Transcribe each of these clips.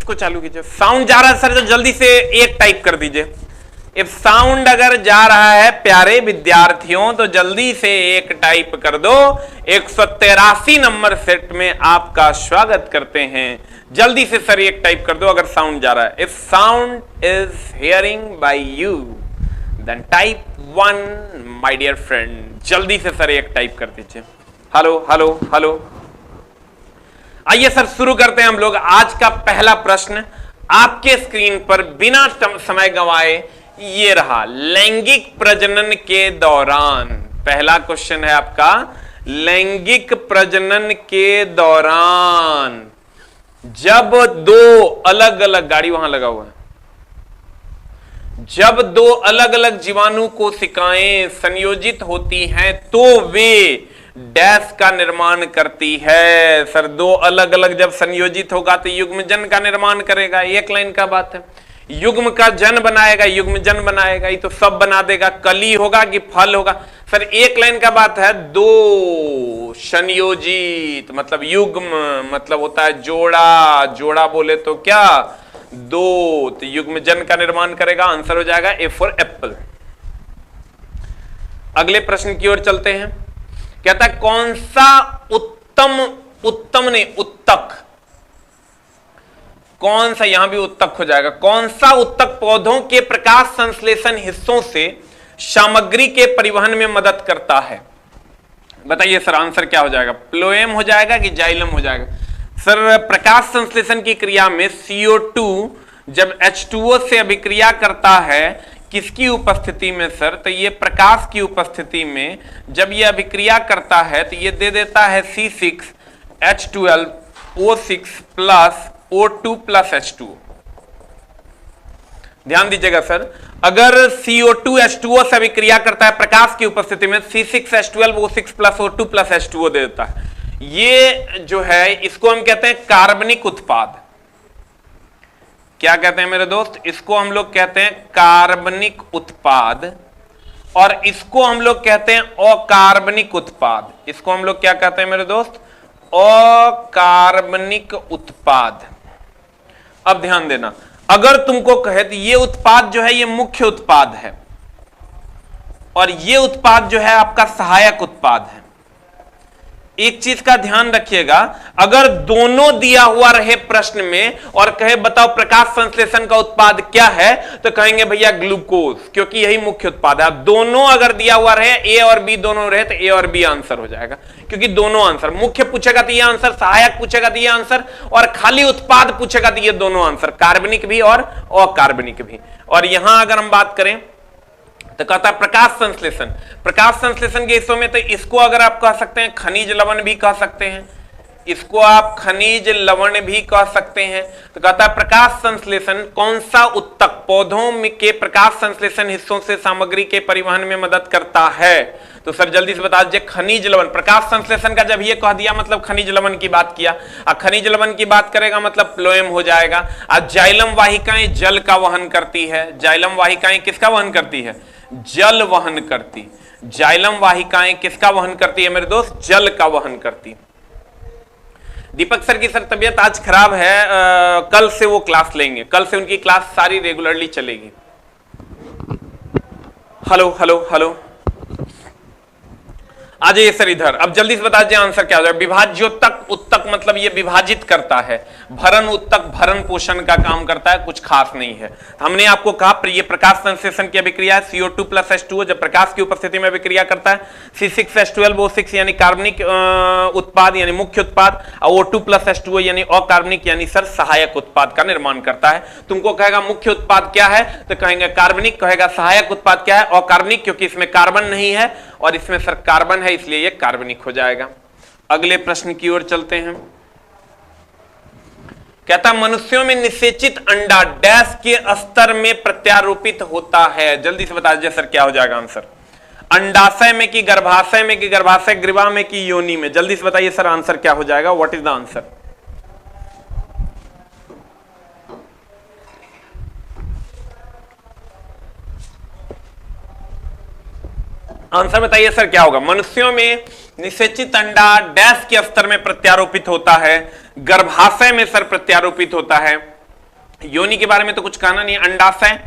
इसको चालू कीजिए। साउंड जा रहा है सर तो जल्दी से एक टाइप कर दीजिए। इफ साउंड अगर जा रहा है प्यारे विद्यार्थियों तो जल्दी से एक टाइप कर दो। 183 नंबर सेट में आपका स्वागत करते हैं। जल्दी से सर एक टाइप कर दो अगर साउंड जा रहा है। If sound is hearing by you then type 1 my dear friend. जल्दी से सर एक टाइप कर दीजिए। Hello hello hello. आइए सर शुरू करते हैं हम लोग। आज का पहला प्रश्न आपके स्क्रीन पर बिना समय गंवाए ये रहा। लैंगिक प्रजनन के दौरान पहला क्वेश्चन है आपका। लैंगिक प्रजनन के दौरान जब दो अलग अलग, गाड़ी वहां लगा हुआ है, जब दो अलग अलग जीवाणु कोशिकाएं संयोजित होती हैं तो वे डैश का निर्माण करती है। सर दो अलग अलग जब संयोजित होगा तो युग्मजन का निर्माण करेगा। एक लाइन का बात है। युग्म का जन बनाएगा, युग्मजन बनाएगा, ये तो सब बना देगा। कली होगा कि फल होगा? सर एक लाइन का बात है। दो संयोजित मतलब युग्म मतलब होता है जोड़ा, जोड़ा बोले तो क्या दो, तो युग्मजन का निर्माण करेगा। आंसर हो जाएगा ए फॉर एप्पल। अगले प्रश्न की ओर चलते हैं। कहता है कौन सा उत्तम ने उत्तक, कौन सा, यहां भी उत्तक हो जाएगा, कौन सा उत्तक पौधों के प्रकाश संश्लेषण हिस्सों से सामग्री के परिवहन में मदद करता है? बताइए सर आंसर क्या हो जाएगा? प्लोएम हो जाएगा कि जाइलम हो जाएगा? सर प्रकाश संश्लेषण की क्रिया में CO2 जब H2O से अभिक्रिया करता है किसकी उपस्थिति में सर? तो ये प्रकाश की उपस्थिति में जब ये अभिक्रिया करता है तो ये दे देता है C6H12O6 plus O2 plus H2O। ध्यान दीजिएगा सर, अगर CO2 H2O से अभिक्रिया करता है प्रकाश की उपस्थिति में C6H12O6 plus O2 plus H2O दे देता है। ये जो है इसको हम कहते हैं कार्बनिक उत्पाद। क्या कहते हैं मेरे दोस्त? इसको हम लोग कहते हैं कार्बनिक उत्पाद और इसको हम लोग कहते हैं अकार्बनिक उत्पाद। इसको हम लोग क्या कहते हैं मेरे दोस्त? अकार्बनिक उत्पाद। अब ध्यान देना, अगर तुमको कहे तो ये उत्पाद जो है ये मुख्य उत्पाद है और ये उत्पाद जो है आपका सहायक उत्पाद है। एक चीज का ध्यान रखिएगा, अगर दोनों दिया हुआ रहे प्रश्न में और कहे बताओ प्रकाश संश्लेषण का उत्पाद क्या है तो कहेंगे भैया ग्लूकोज, क्योंकि यही मुख्य उत्पाद है। दोनों अगर दिया हुआ रहे ए और बी दोनों रहे तो ए और बी आंसर हो जाएगा, क्योंकि दोनों आंसर, मुख्य पूछेगा तो ये आंसर, सहायक पूछेगा तो ये आंसर और खाली उत्पाद पूछेगा तो ये दोनों आंसर, कार्बनिक भी और अकार्बनिक भी। और यहां अगर हम बात करें तो कहता है प्रकाश संश्लेषण। प्रकाश संश्लेषण के हिस्सों में तो इसको अगर आप कह सकते हैं खनिज लवण भी कह सकते हैं, इसको आप खनिज लवण भी कह सकते हैं। तो कहता है प्रकाश संश्लेषण कौन सा उत्तक पौधों में के प्रकाश संश्लेषण हिस्सों से सामग्री के परिवहन में मदद करता है? तो सर जल्दी से बता दीजिए। खनिज लवण, प्रकाश संश्लेषण का जब ये कह दिया मतलब खनिज लवण की बात किया, और खनिज लवण की बात करेगा मतलब प्लोएम हो जाएगा। और जाइलम वाहिकाएं जल का वहन करती है। जाइलम वाहिकाएं किसका वहन करती है? जल वहन करती। जाइलम वाहिकाएं किसका वहन करती है मेरे दोस्त? जल का वहन करती। दीपक सर की सर तबीयत आज खराब है, कल से वो क्लास लेंगे, कल से उनकी क्लास सारी रेगुलरली चलेगी। हेलो हेलो हेलो, आ जाइए सर इधर। अब जल्दी से बता दीजिए आंसर क्या हो जाएगा? विभाज्योत्तक, उत्तक मतलब ये विभाजित करता है। भरण उत्तक भरण पोषण का काम करता है, कुछ खास नहीं है। हमने आपको कहा ये प्रकाश संश्लेषण की अभिक्रिया है। CO2 प्लस H2O जब प्रकाश की उपस्थिति में अभिक्रिया करता है C6H12O6 यानी कार्बनिक उत्पाद यानी मुख्य उत्पाद, और O2 प्लस H2O यानी अकार्बनिक यानी सर सहायक उत्पाद का निर्माण करता है। तुमको कहेगा मुख्य उत्पाद क्या है तो कहेंगे कार्बनिक, कहेगा सहायक उत्पाद क्या है? अकार्बनिक, क्योंकि इसमें कार्बन नहीं है और इसमें सर कार्बन है इसलिए ये कार्बनिक हो जाएगा। अगले प्रश्न की ओर चलते हैं। कहता मनुष्यों में निषेचित अंडा डैश के स्तर में प्रत्यारोपित होता है? जल्दी से बता दीजिए सर क्या हो जाएगा आंसर? अंडाशय में कि गर्भाशय में कि गर्भाशय ग्रीवा में कि योनि में? जल्दी से बताइए सर आंसर क्या हो जाएगा? What is the answer? Answer बताइए सर क्या होगा? मनुष्यों में निषेचित अंडा डैश के स्तर में प्रत्यारोपित होता है, गर्भाशय में सर प्रत्यारोपित होता है। योनि के बारे में तो कुछ कहना नहीं, अंडाशय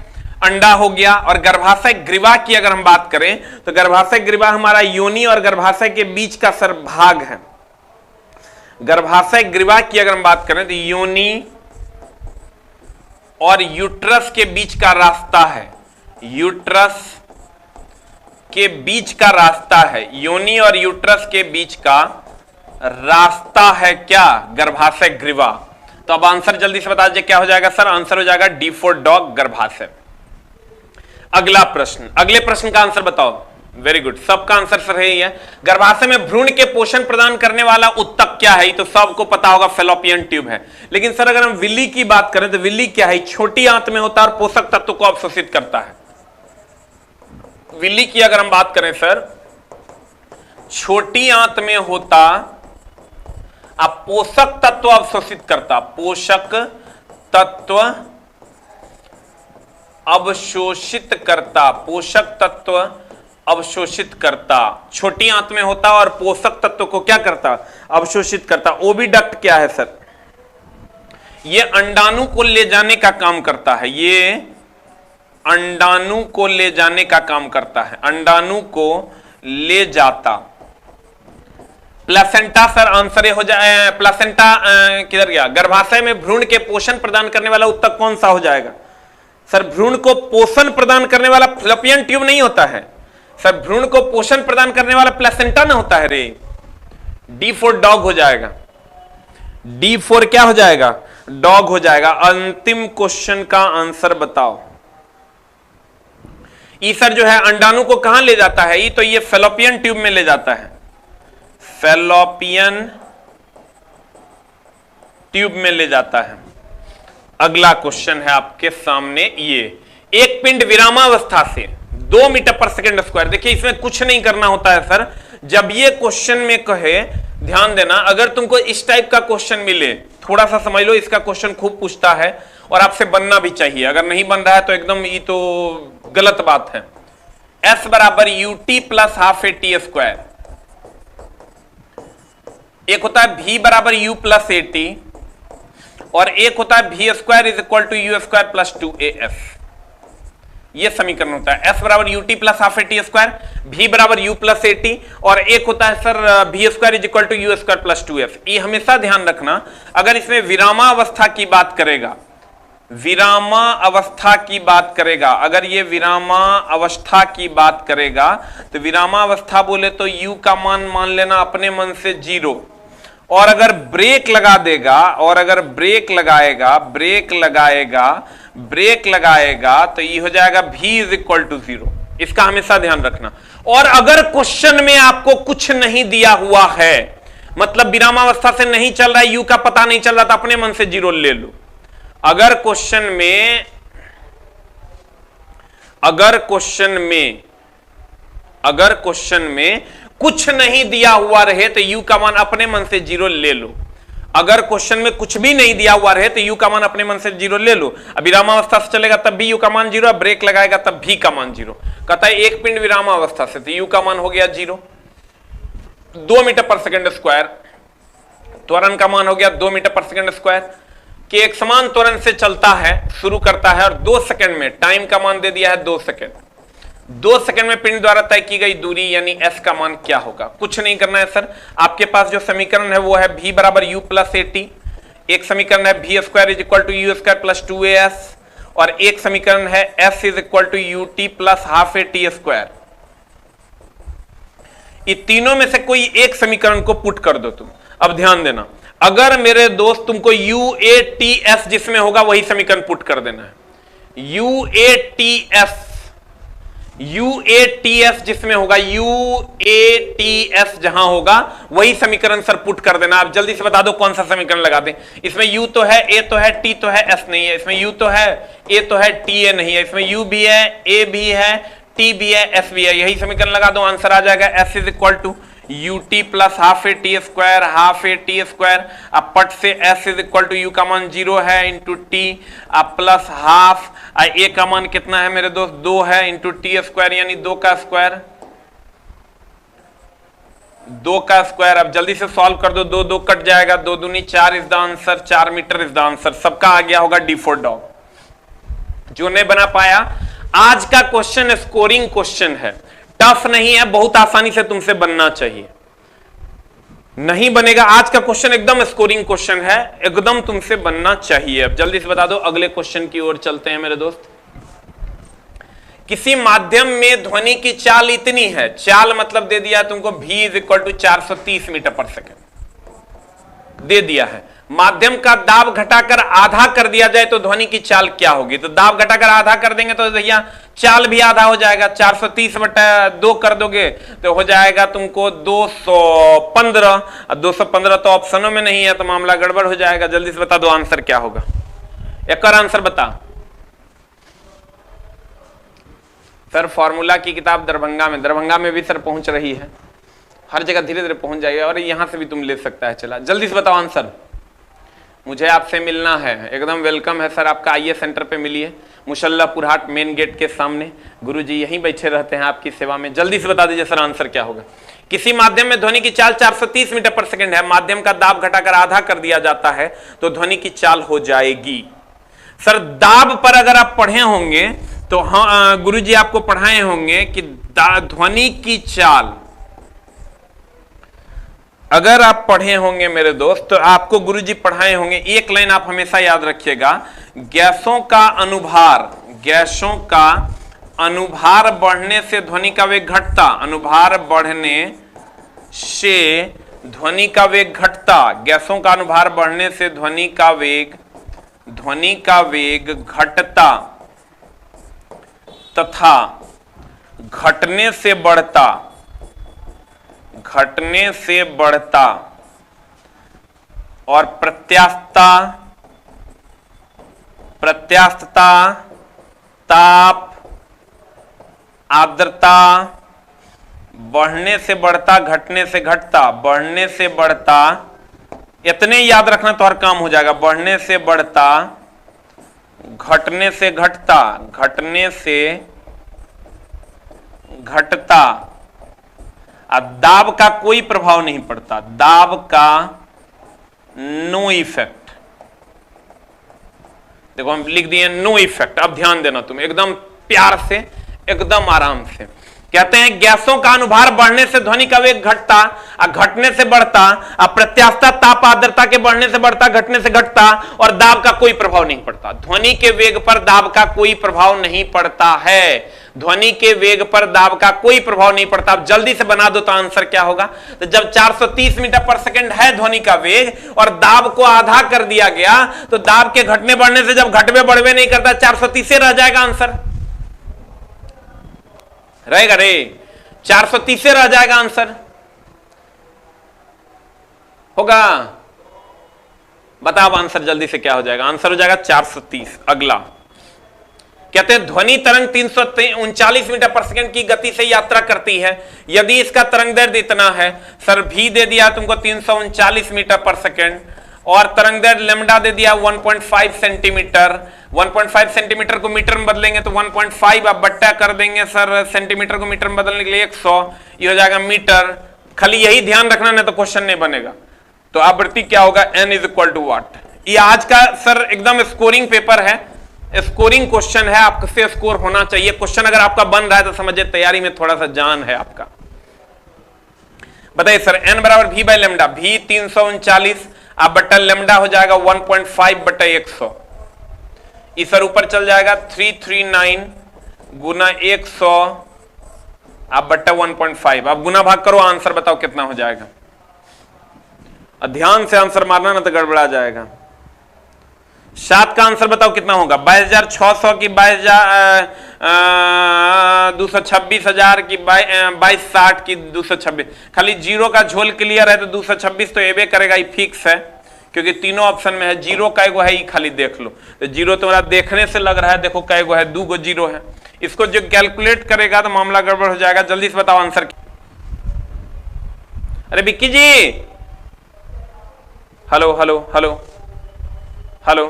अंडा हो गया। और गर्भाशय ग्रीवा की अगर हम बात करें तो गर्भाशय ग्रीवा हमारा योनि और गर्भाशय के बीच का सर भाग है। गर्भाशय ग्रीवा की अगर हम बात करें तो योनि और यूट्रस के बीच का रास्ता है, यूट्रस के बीच का रास्ता है, योनि और यूट्रस के बीच का रास्ता है क्या, गर्भाशय ग्रीवा। तो अब आंसर जल्दी से बता दीजिए क्या हो जाएगा सर, आंसर हो जाएगा डी फॉर डॉग, गर्भाशय। अगला प्रश्न, अगले प्रश्न का आंसर बताओ। वेरी गुड, सबका आंसर सर यही है। गर्भाशय में भ्रूण के पोषण प्रदान करने वाला उत्तक क्या है, तो सबको पता होगा फैलोपियन ट्यूब है। लेकिन सर अगर हम विल्ली की बात करें तो विल्ली क्या है, छोटी आंत में होता है और पोषक तत्व को अवशोषित करता है। विल्ली की अगर हम बात करें सर, छोटी आंत में होता, अब पोषक तत्व अवशोषित करता, पोषक तत्व अवशोषित करता, पोषक तत्व अवशोषित करता, छोटी आंत में होता और पोषक तत्व को क्या करता, अवशोषित करता। ओविडक्ट क्या है सर, ये अंडाणु को ले जाने का काम करता है, ये अंडाणु को ले जाने का काम करता है, अंडाणु को ले जाता। प्लेसेंटा सर आंसर हो जाए, प्लेसेंटा किधर गया, गर्भाशय में भ्रूण के पोषण प्रदान करने वाला उत्तक कौन सा हो जाएगा सर, भ्रूण को पोषण प्रदान करने वाला फैलोपियन ट्यूब नहीं होता है सर, भ्रूण को पोषण प्रदान करने वाला प्लेसेंटा ना होता है रे। डी फॉर डॉग हो जाएगा, डी फॉर क्या हो जाएगा, डॉग हो जाएगा। अंतिम क्वेश्चन का आंसर बताओ। ई सर जो है अंडाणु को कहां ले जाता है, ई तो ये फैलोपियन ट्यूब में ले जाता है, फैलोपियन ट्यूब में ले जाता है। अगला क्वेश्चन है आपके सामने, ये एक पिंड विरामावस्था से 2 मीटर पर सेकेंड स्क्वायर, देखिए इसमें कुछ नहीं करना होता है सर। जब ये क्वेश्चन में कहे, ध्यान देना, अगर तुमको इस टाइप का क्वेश्चन मिले, थोड़ा सा समझ लो, इसका क्वेश्चन खूब पूछता है और आपसे बनना भी चाहिए। अगर नहीं बन रहा है तो एकदम ये तो गलत बात है। S बराबर UT plus half AT square, एक होता है V बराबर U प्लस AT और एक होता है V square is equal to U square plus 2AS। ये समीकरण होता है। S बराबर UT plus half AT square, V बराबर U प्लस AT और एक होता है sir V square is equal to U square plus 2S। ये हमेशा ध्यान रखना, अगर इसमें विरामावस्था की बात करेगा, विरामा अवस्था की बात करेगा, अगर ये विरामा अवस्था की बात करेगा तो विरामावस्था बोले तो U का मान लेना अपने मन से 0, और अगर ब्रेक लगा देगा, और अगर ब्रेक लगाएगा तो ये हो जाएगा V इज इक्वल टू 0। इसका हमेशा ध्यान रखना। और अगर क्वेश्चन में आपको कुछ नहीं दिया हुआ है, मतलब विरामावस्था से नहीं चल रहा है, U का पता नहीं चल रहा, तो अपने मन से 0 ले लो। अगर क्वेश्चन में कुछ नहीं दिया हुआ रहे तो U का मान अपने मन से 0 ले लो। अगर क्वेश्चन में कुछ भी नहीं दिया हुआ रहे तो U का मान अपने मन से 0 ले लो। अब विरामावस्था से चलेगा तब भी U का मान 0, ब्रेक लगाएगा तब V का मान 0। कहता है एक पिंड विरामावस्था से, तो U का मान हो गया 0। 2 मीटर पर सेकेंड स्क्वायर, त्वरण का मान हो गया 2 मीटर पर सेकेंड स्क्वायर, कि एक समान त्वरण से चलता है, शुरू करता है और 2 सेकंड में, टाइम का मान दे दिया है 2 सेकंड, 2 सेकंड में पिंड द्वारा तय की गई दूरी यानी S का मान क्या होगा। कुछ नहीं करना है सर, आपके पास जो समीकरण है वो है V बराबर U प्लस AT, एक समीकरण है V square is equal to U square plus 2AS, और एक समीकरण है S is equal to UT plus half AT square. ये तीनों में से कोई एक समीकरण को पुट कर दो तुम। अब ध्यान देना, अगर मेरे दोस्त तुमको UATS जिसमें होगा वही समीकरण पुट कर देना है। UATS जिसमें होगा, UATS जहां होगा वही समीकरण सर पुट कर देना। आप जल्दी से बता दो कौन सा समीकरण लगा दें। इसमें U तो है, A तो है, T तो है, S नहीं है। इसमें U तो है, A तो है, TA नहीं है। इसमें U भी है, A भी है, T भी है, S भी है। यही समीकरण लगा दो, आंसर आ जाएगा S is equal to UT plus half AT square, half AT square. अब पट से S is equal to U का मान 0 है इंटू T, अब प्लस हाफ A का मान कितना है मेरे दोस्त, 2 है इंटू T स्क्वायर यानी 2 का स्क्वायर, 2 का स्क्वायर। अब जल्दी से सॉल्व कर दो, 2 2 कट जाएगा, 2 दूनी 4 is the answer, 4 metre is the answer. सबका आ गया होगा D फॉर डॉग। जो नहीं बना पाया, आज का क्वेश्चन स्कोरिंग क्वेश्चन है, टफ नहीं है, बहुत आसानी से तुमसे बनना चाहिए। नहीं बनेगा, आज का क्वेश्चन एकदम स्कोरिंग क्वेश्चन है, एकदम तुमसे बनना चाहिए। अब जल्दी से बता दो, अगले क्वेश्चन की ओर चलते हैं मेरे दोस्त। किसी माध्यम में ध्वनि की चाल इतनी है, चाल मतलब दे दिया तुमको v is equal to 430 metre पर सेकेंड दे दिया है। माध्यम का दाब घटाकर आधा कर दिया जाए तो ध्वनि की चाल क्या होगी? तो दाब घटाकर आधा कर देंगे तो भैया चाल भी आधा हो जाएगा, 430/2 कर दोगे तो हो जाएगा तुमको 215। 215 तो ऑप्शनों में नहीं है तो मामला गड़बड़ हो जाएगा। जल्दी से बता दो आंसर क्या होगा, एक और आंसर बता। सर फॉर्मूला की किताब दरभंगा में भी सर पहुंच रही है, हर जगह धीरे धीरे पहुंच जाएगी और यहां से भी तुम ले सकता है। चला जल्दी से बताओ आंसर। मुझे आपसे मिलना है, एकदम वेलकम है सर आपका, आइए सेंटर पे मिलिए, मुशल्लापुर हाट मेन गेट के सामने, गुरुजी यहीं बैठे रहते हैं आपकी सेवा में। जल्दी से बता दीजिए सर आंसर क्या होगा। किसी माध्यम में ध्वनि की चाल 430 मीटर पर सेकेंड है, माध्यम का दाब घटाकर आधा कर दिया जाता है तो ध्वनि की चाल हो जाएगी। सर दाब पर अगर आप पढ़े होंगे तो हाँ, गुरुजी आपको पढ़ाए होंगे कि ध्वनि की चाल अगर आप पढ़े होंगे मेरे दोस्त तो आपको गुरुजी पढ़ाए होंगे, एक लाइन आप हमेशा याद रखिएगा, गैसों का अनुभार बढ़ने से ध्वनि का वेग घटता, अनुभार बढ़ने से ध्वनि का वेग घटता, गैसों का अनुभार बढ़ने से ध्वनि का वेग घटता तथा घटने से बढ़ता और प्रत्यास्थता, ताप, आर्द्रता बढ़ने से बढ़ता, घटने से घटता, बढ़ने से बढ़ता, इतने याद रखना तो हर काम हो जाएगा। बढ़ने से बढ़ता, घटने से घटता, घटने से घटता, दाब का कोई प्रभाव नहीं पड़ता, दाब का नो इफेक्ट। देखो हम लिख दिए नो इफेक्ट। अब ध्यान देना तुम एकदम प्यार से, एकदम आराम से। कहते हैं गैसों का अनुभार बढ़ने से ध्वनि का वेग घटता, घटने से बढ़ता, प्रत्यास्थता, ताप, आर्द्रता के बढ़ने से बढ़ता, घटने से घटता और दाब का कोई प्रभाव नहीं पड़ता। ध्वनि के वेग पर दाब का कोई प्रभाव नहीं पड़ता है, ध्वनि के वेग पर दाब का कोई प्रभाव नहीं पड़ता। अब जल्दी से बना दो तो आंसर क्या होगा। तो जब 430 मीटर पर सेकेंड है ध्वनि का वेग और दाब को आधा कर दिया गया तो दाब के घटने बढ़ने से जब घटवे बढ़वे नहीं करता 430 रह जाएगा, आंसर रहेगा रे, 430 रह जाएगा, आंसर होगा। बताओ आंसर जल्दी से क्या हो जाएगा। आंसर हो जाएगा 430। अगला कहते हैं ध्वनि तरंग 339 मीटर पर सेकंड की गति से यात्रा करती है, यदि इसका तरंग दैर्ध्य इतना है, सर भी दे दिया तुमको 339 मीटर पर सेकंड और तरंग दैर्ध्य लेमडा दे दिया 1.5 सेंटीमीटर। 1.5 सेंटीमीटर को मीटर में बदलेंगे तो 1.5 आप बट्टा कर देंगे सर, सेंटीमीटर को मीटर में बदलने के लिए 100, ये हो जाएगा मीटर। खाली यही ध्यान रखना नहीं तो क्वेश्चन नहीं बनेगा। तो आवृत्ति क्या होगा, n इज इक्वल टू वाट। ये आज का सर एकदम स्कोरिंग पेपर है, स्कोरिंग क्वेश्चन है, आपसे स्कोर होना चाहिए। क्वेश्चन अगर आपका बन रहा है तो समझिए तैयारी में थोड़ा सा जान है आपका। बताइए सर n बराबर v बाई लेमडा, v 339 आप बट्टा लेमडा हो जाएगा 1.5 बट्टा 100, इस सर ऊपर चल जाएगा 339 गुना 100 आप बट्टा 1.5। आप गुना भाग करो, आंसर बताओ कितना हो जाएगा। ध्यान से आंसर मारना ना तो गड़बड़ा जाएगा। 7 का आंसर बताओ कितना होगा, 22,600 की 226,000 की 22,60 की 226। खाली जीरो का झोल क्लियर है तो 226 तो एबे करेगा, ये फिक्स है क्योंकि तीनों ऑप्शन में है। जीरो कै गो है ये खाली देख लो, तो जीरो तुम्हारा देखने से लग रहा है, देखो कै गो है, 2 गो जीरो है। इसको जो कैलकुलेट करेगा तो मामला गड़बड़ हो जाएगा। जल्दी से बताओ आंसर। अरे बिक्की जी, हेलो हेलो हेलो हेलो,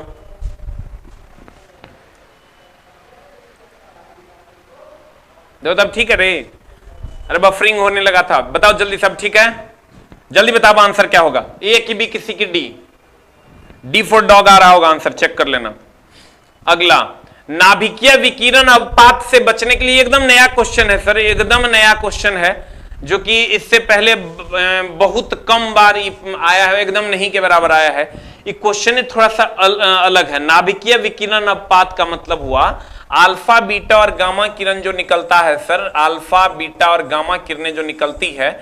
देखो तब ठीक है रे। अरे बफरिंग होने लगा था, बताओ जल्दी, सब ठीक है? जल्दी बताओ आंसर क्या होगा। ए की बी किसी की डी, डी फॉर डॉग आ रहा होगा आंसर, चेक कर लेना। अगला नाभिकीय विकिरण अवपात से बचने के लिए एकदम नया क्वेश्चन है सर, एकदम नया क्वेश्चन है, जो कि इससे पहले बहुत कम बार आया है, एकदम नहीं के बराबर आया है। ये क्वेश्चन थोड़ा सा अलग है। नाभिकीय विकिरण अवपात का मतलब हुआ अल्फा बीटा और गामा किरण जो निकलता है सर, अल्फा बीटा और गामा किरणें जो निकलती है,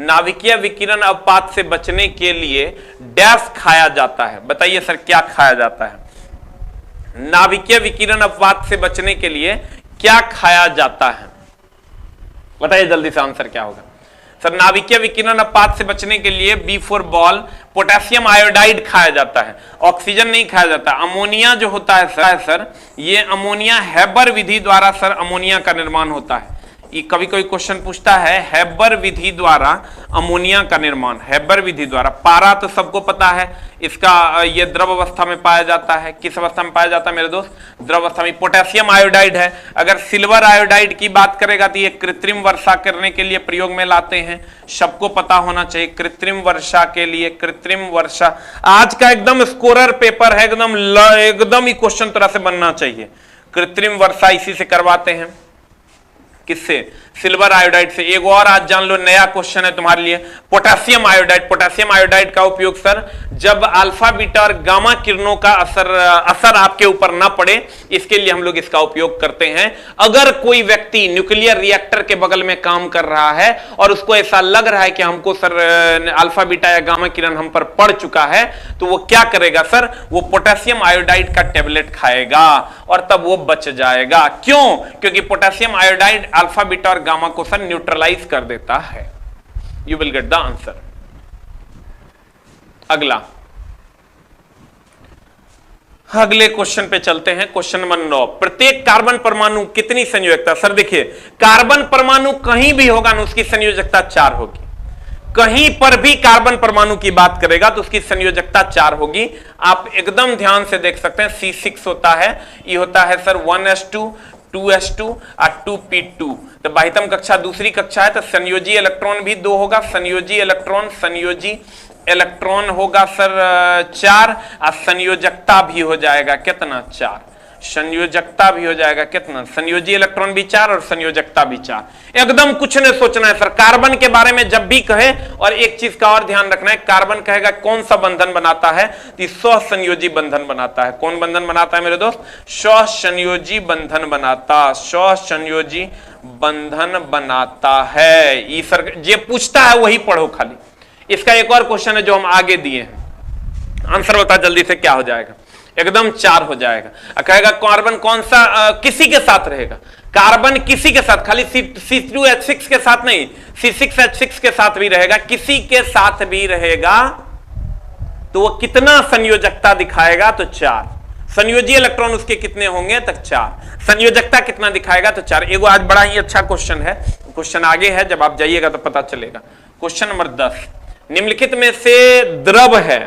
नाभिकीय विकिरण अवपात से बचने के लिए डैश खाया जाता है। बताइए सर क्या खाया जाता है? नाभिकीय विकिरण अपवाद से बचने के लिए क्या खाया जाता है? बताइए जल्दी से आंसर क्या होगा सर? नाभिकीय विकिरण अपवाद से बचने के लिए B for ball potassium iodide खाया जाता है, ऑक्सीजन नहीं खाया जाता। अमोनिया जो होता है सर, ये अमोनिया हैबर विधि द्वारा सर अमोनिया का निर्माण होता है। ये कभी कोई क्वेश्चन पूछता है हैबर विधि द्वारा अमोनिया का निर्माण, हैबर विधि द्वारा। पारा तो सबको पता है, इसका ये द्रव अवस्था में पाया जाता है। किस अवस्था में पाया जाता है मेरे दोस्त? द्रव अवस्था में। पोटेशियम आयोडाइड है। अगर सिल्वर आयोडाइड की बात करेगा तो ये कृत्रिम वर्षा करने के लिए प्रयोग में लाते हैं, सबको पता होना चाहिए। कृत्रिम वर्षा के लिए, कृत्रिम वर्षा आज का एकदम स्कोरर पेपर है, एकदम ही क्वेश्चन तरह से बनना चाहिए। कृत्रिम वर्षा इसी से करवाते हैं। किससे? सिल्वर आयोडाइड से। एक और आज जान लो, नया क्वेश्चन है तुम्हारे लिए, पोटेशियम आयोडाइड। पोटेशियम आयोडाइड का उपयोग सर जब अल्फा बीटा और गामा किरणों का असर आपके ऊपर ना पड़े, इसके लिए हम लोग इसका उपयोग करते हैं। अगर कोई व्यक्ति न्यूक्लियर रिएक्टर के बगल में काम कर रहा है और उसको ऐसा लग रहा है कि हमको सर अल्फा बीटा या गामा किरण हम पर पड़ चुका है, तो वो क्या करेगा सर? वो पोटेशियम आयोडाइड का टेबलेट खाएगा और तब वो बच जाएगा। क्यों? क्योंकि पोटेशियम आयोडाइड अल्फा बीटा और गामा को सर न्यूट्रलाइज कर देता है। You will get the answer. अगले क्वेश्चन पे चलते हैं। क्वेश्चन नंबर 9, प्रत्येक कार्बन परमाणु कितनी संयोजकता? सर देखिए, कार्बन परमाणु कहीं भी होगा ना, उसकी संयोजकता 4 होगी। कहीं पर भी कार्बन परमाणु की बात करेगा तो उसकी संयोजकता 4 होगी। आप एकदम ध्यान से देख सकते हैं। C6 होता है, ये होता है सर 1s2 2s2 और 2p2। तो बाह्यतम कक्षा दूसरी कक्षा है, तो संयोजी इलेक्ट्रॉन भी 2 होगा। संयोजी इलेक्ट्रॉन होगा सर 4 और संयोजकता भी हो जाएगा कितना? 4। संयोजकता भी हो जाएगा कितना? संयोजी इलेक्ट्रॉन भी 4 और संयोजकता भी 4। एकदम कुछ नहीं सोचना है सर। कार्बन के बारे में जब भी कहे, और एक चीज का और ध्यान रखना है, कार्बन कहेगा कौन सा बंधन बनाता है, तो सहसंयोजी बंधन बनाता है। कौन बंधन बनाता है मेरे दोस्त? सहसंयोजी बंधन बनाता है। ये सर ये पूछता है वही पढ़ो खाली। इसका एक और क्वेश्चन है जो हम आगे दिए हैं, आंसर बता जल्दी से क्या हो जाएगा? एकदम 4 हो जाएगा। कहेगा कार्बन कौन सा किसी के साथ रहेगा? कार्बन किसी के साथ, खाली C2H6 के साथ नहीं, C6H6 के साथ भी रहेगा, किसी के साथ भी रहेगा। तो वो कितना संयोजकता दिखाएगा? तो 4। संयोजी इलेक्ट्रॉन उसके कितने होंगे? तक 4। संयोजकता कितना दिखाएगा? तो 4। एगो आज बड़ा ही अच्छा क्वेश्चन है, क्वेश्चन आगे है, जब आप जाइएगा तो पता चलेगा। क्वेश्चन नंबर 10, निम्नलिखित में से द्रव है।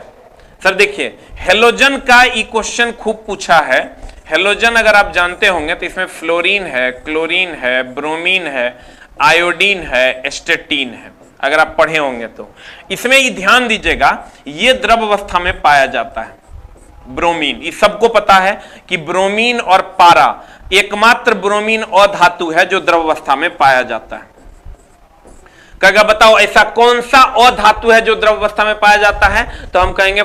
सर देखिए, हेलोजन का ई क्वेश्चन खूब पूछा है। हेलोजन अगर आप जानते होंगे तो इसमें फ्लोरीन है, क्लोरीन है, ब्रोमीन है, आयोडीन है, स्टेटीन है। अगर आप पढ़े होंगे तो इसमें ये ध्यान दीजिएगा, ये द्रव अवस्था में पाया जाता है। ब्रोमीन, ये सबको पता है कि ब्रोमीन और पारा, एकमात्र ब्रोमीन अधातु है जो द्रव अवस्था में पाया जाता है। कहेगा बताओ ऐसा कौन सा अधातु है जो द्रव अवस्था में पाया जाता है? तो हम कहेंगे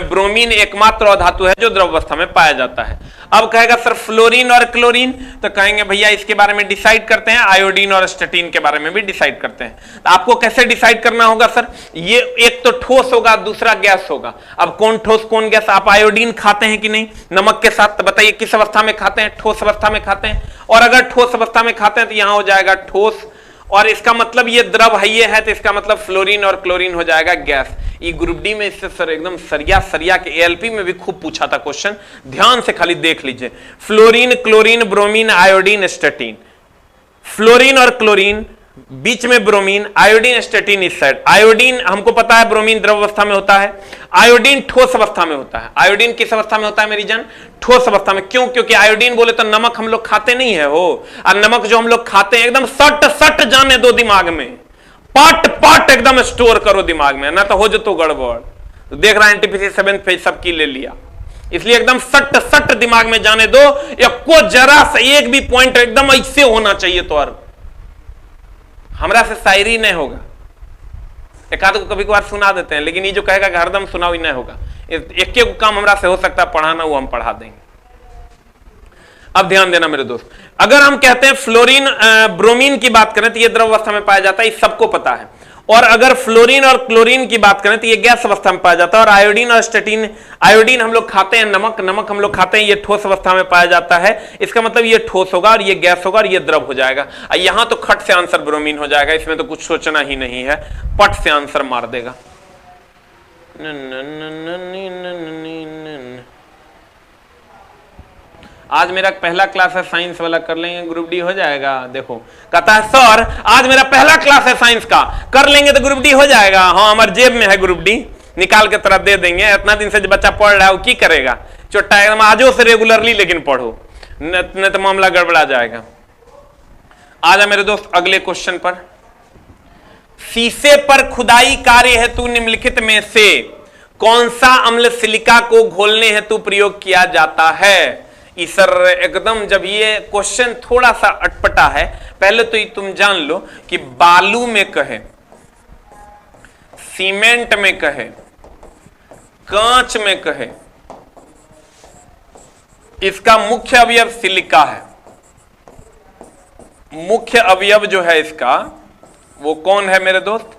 ब्रोमीन एकमात्र अधातु है जो द्रव अवस्था में पाया जाता है। अब कहेगा सर फ्लोरीन और क्लोरीन, तो कहेंगे भैया इसके बारे में डिसाइड करते हैं, आयोडीन और स्टेटीन के बारे में भी डिसाइड करते हैं। तो आपको कैसे डिसाइड करना होगा सर? ये एक तो ठोस होगा, दूसरा गैस होगा। अब कौन ठोस कौन गैस? आप आयोडीन खाते हैं कि नहीं नमक के साथ? तो बताइए किस अवस्था में खाते हैं? ठोस अवस्था में खाते हैं। और अगर ठोस अवस्था में खाते हैं तो यहां हो जाएगा ठोस, और इसका मतलब ये द्रव है, ये है, तो इसका मतलब फ्लोरीन और क्लोरीन हो जाएगा गैस। ये ग्रुप डी में इससे सर एकदम सरिया के एएलपी में भी खूब पूछा था क्वेश्चन, ध्यान से खाली देख लीजिए। Fluorine, chlorine, bromine, iodine, astatine. Fluorine और क्लोरीन, बीच में ब्रोमीन, आयोडीन, स्टेटीन इस साइड। आयोडीन हमको पता है ब्रोमीन द्रव अवस्था में होता है, आयोडीन ठोस अवस्था में होता है। आयोडीन किस अवस्था में होता है मेरी जान? ठोस अवस्था में। क्यों? क्योंकि आयोडीन बोले तो नमक हम लोग खाते नहीं है हो, और नमक जो हम लोग खाते हैं एकदम सट जाने दो दिमाग में, पट एकदम स्टोर करो दिमाग में, ना तो हो जो तो गड़बड़। तो देख रहा है एनटीपीसी 7th पेज सबकी ले लिया। इसलिए एकदम सट सट दिमाग में जाने दो, या को जरा सा एक भी पॉइंट एकदम ऐसे होना चाहिए तो और हमरा से शायरी नहीं होगा। एक आध को कभी कभार सुना देते हैं, लेकिन ये जो कहेगा कि हरदम सुनाओ ही नहीं होगा। एक एक काम हमरा से हो सकता है पढ़ाना, वो हम पढ़ा देंगे। अब ध्यान देना मेरे दोस्त, अगर हम कहते हैं फ्लोरीन ब्रोमीन की बात करें तो ये द्रव अवस्था में पाया जाता है, ये सबको पता है। और अगर फ्लोरीन और क्लोरीन की बात करें तो ये गैस अवस्था में पाया जाता है। और आयोडीन और स्टेटिन, आयोडीन हम लोग खाते हैं, नमक, नमक हम लोग खाते हैं, ये ठोस अवस्था में पाया जाता है। इसका मतलब ये ठोस होगा और ये गैस होगा और ये द्रव हो जाएगा। यहां तो खट से आंसर ब्रोमीन हो जाएगा, इसमें तो कुछ सोचना ही नहीं है, पट से आंसर मार देगा। आज मेरा पहला क्लास है साइंस वाला, कर लेंगे ग्रुप डी हो जाएगा। देखो कहता है सर आज मेरा पहला क्लास है साइंस का, कर लेंगे तो ग्रुप डी हो जाएगा। हाँ हमारे जेब में है ग्रुप डी, निकाल के तरह दे देंगे। इतना दिन से जो बच्चा पढ़ रहा है वो की करेगा, चोट्टा एकदम आजो से रेगुलरली लेकिन पढ़ो, नहीं तो मामला गड़बड़ा जाएगा। आजा मेरे दोस्त अगले क्वेश्चन पर। शीशे पर खुदाई कार्य हेतु निम्नलिखित में से कौन सा अम्ल सिलिका को घोलने हेतु प्रयोग किया जाता है? सर एकदम जब ये क्वेश्चन थोड़ा सा अटपटा है, पहले तो ये तुम जान लो कि बालू में कहे, सीमेंट में कहे, कांच में कहे, इसका मुख्य अवयव सिलिका है। मुख्य अवयव जो है इसका वो कौन है मेरे दोस्त?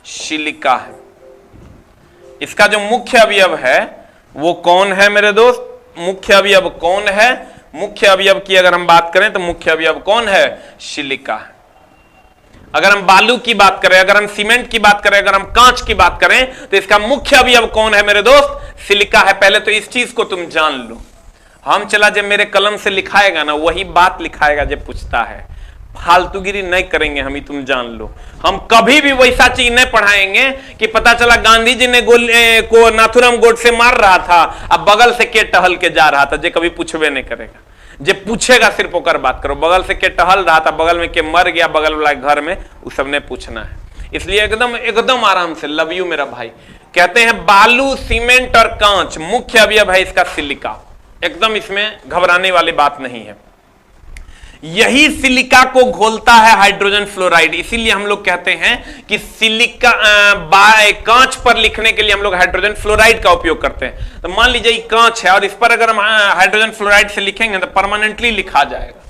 सिलिका है। इसका जो मुख्य अवयव है वो कौन है मेरे दोस्त? मुख्य अवयव कौन है? मुख्य अवयव की अगर हम बात करें तो मुख्य अवयव कौन है? सिलिका है। अगर हम बालू की बात करें, अगर हम सीमेंट की बात करें, अगर हम कांच की बात करें तो इसका मुख्य अवयव कौन है मेरे दोस्त? सिलिका है। पहले तो इस चीज को तुम जान लो। हम चला जब मेरे कलम से लिखाएगा ना वही बात लिखाएगा जब पूछता है, फालतूगिरी नहीं करेंगे हम, ही तुम जान लो। हम कभी भी वैसा चीज नहीं पढ़ाएंगे कि पता चला गांधी जी ने को नाथुराम गोडसे मार रहा था, अब बगल से के टहल के जा रहा था, जे कभी पूछवे नहीं करेगा। जे पूछेगा सिर्फ होकर बात करो, बगल से के टहल रहा था, बगल में के मर गया बगल वाला घर में, उस सब ने पूछना है। इसलिए एकदम एकदम आराम से, लव यू मेरा भाई। कहते हैं बालू, सीमेंट और कांच मुख्य अवयव है इसका सिलिका, एकदम इसमें घबराने वाली बात नहीं है। यही सिलिका को घोलता है हाइड्रोजन फ्लोराइड। इसीलिए हम लोग कहते हैं कि सिलिका कांच पर लिखने के लिए हम लोग हाइड्रोजन फ्लोराइड का उपयोग करते हैं। तो मान लीजिए कांच है और इस पर अगर हम हाइड्रोजन फ्लोराइड से लिखेंगे तो परमानेंटली लिखा जाएगा,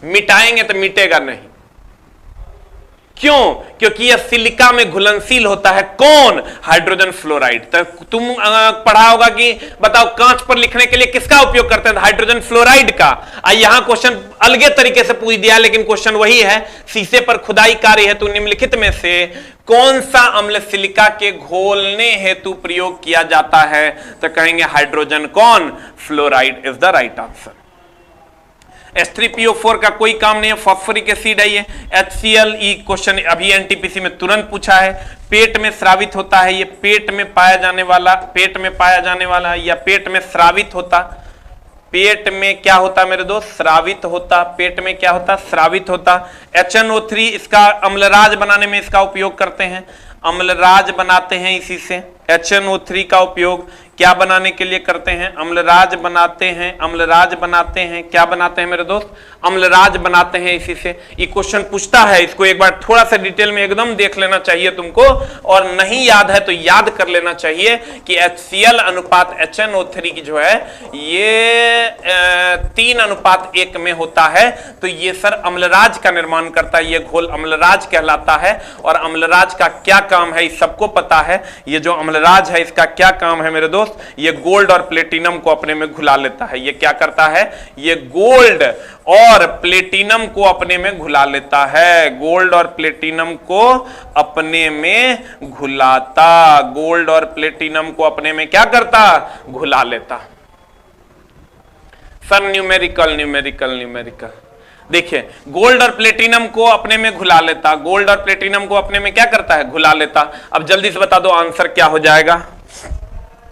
मिटाएंगे तो मिटेगा नहीं। क्यों? क्योंकि यह सिलिका में घुलनशील होता है। कौन? Hydrogen fluoride. तो तुम पढ़ा होगा कि बताओ कांच पर लिखने के लिए किसका उपयोग करते हैं? हाइड्रोजन फ्लोराइड का। यहां क्वेश्चन अलगे तरीके से पूछ दिया, लेकिन क्वेश्चन वही है, शीशे पर खुदाई कार्य हेतु निम्नलिखित में से कौन सा अम्ल सिलिका के घोलने हेतु प्रयोग किया जाता है? तो कहेंगे हाइड्रोजन कौन? Fluoride is the right answer. H3PO4 का कोई काम नहीं है, फॉस्फोरिक एसिड है ये। HCl, क्वेश्चन अभी एनटीपीसी में तुरंत पूछा है। पेट में स्रावित होता है, ये पेट में पाया जाने वाला या पेट में स्रावित होता। पेट में क्या होता मेरे दोस्त? स्रावित होता। पेट में क्या होता? स्रावित होता। HNO3 इसका अम्लराज बनाने में इसका उपयोग करते हैं, अम्लराज बनाते हैं इसी से। HNO3 का उपयोग क्या बनाने के लिए करते हैं? अम्लराज बनाते हैं। अम्लराज बनाते हैं, क्या बनाते हैं मेरे दोस्त? अम्लराज बनाते हैं इसी से। ये क्वेश्चन पूछता है, इसको एक बार थोड़ा सा डिटेल में एकदम देख लेना चाहिए तुमको, और नहीं याद है तो याद कर लेना चाहिए कि HCl अनुपात HNO3 की जो है ये 3:1 में होता है। तो ये सर अम्लराज का निर्माण करता है, ये घोल अम्लराज कहलाता है। और अम्लराज का क्या काम है इस सबको पता है। ये जो अम्लराज है इसका क्या काम है मेरे दोस्त? ये गोल्ड और प्लेटिनम को अपने में घुला लेता है। ये क्या करता है? ये गोल्ड और प्लेटिनम को अपने में घुला लेता है। गोल्ड और प्लेटिनम को अपने में घुलाता, गोल्ड और प्लेटिनम को अपने में क्या करता? घुला लेता। सर न्यूमेरिकल देखिए, गोल्ड और प्लेटिनम को अपने में घुला लेता, गोल्ड और प्लेटिनम को अपने में क्या करता है? घुला लेता। अब जल्दी से बता दो आंसर क्या हो जाएगा।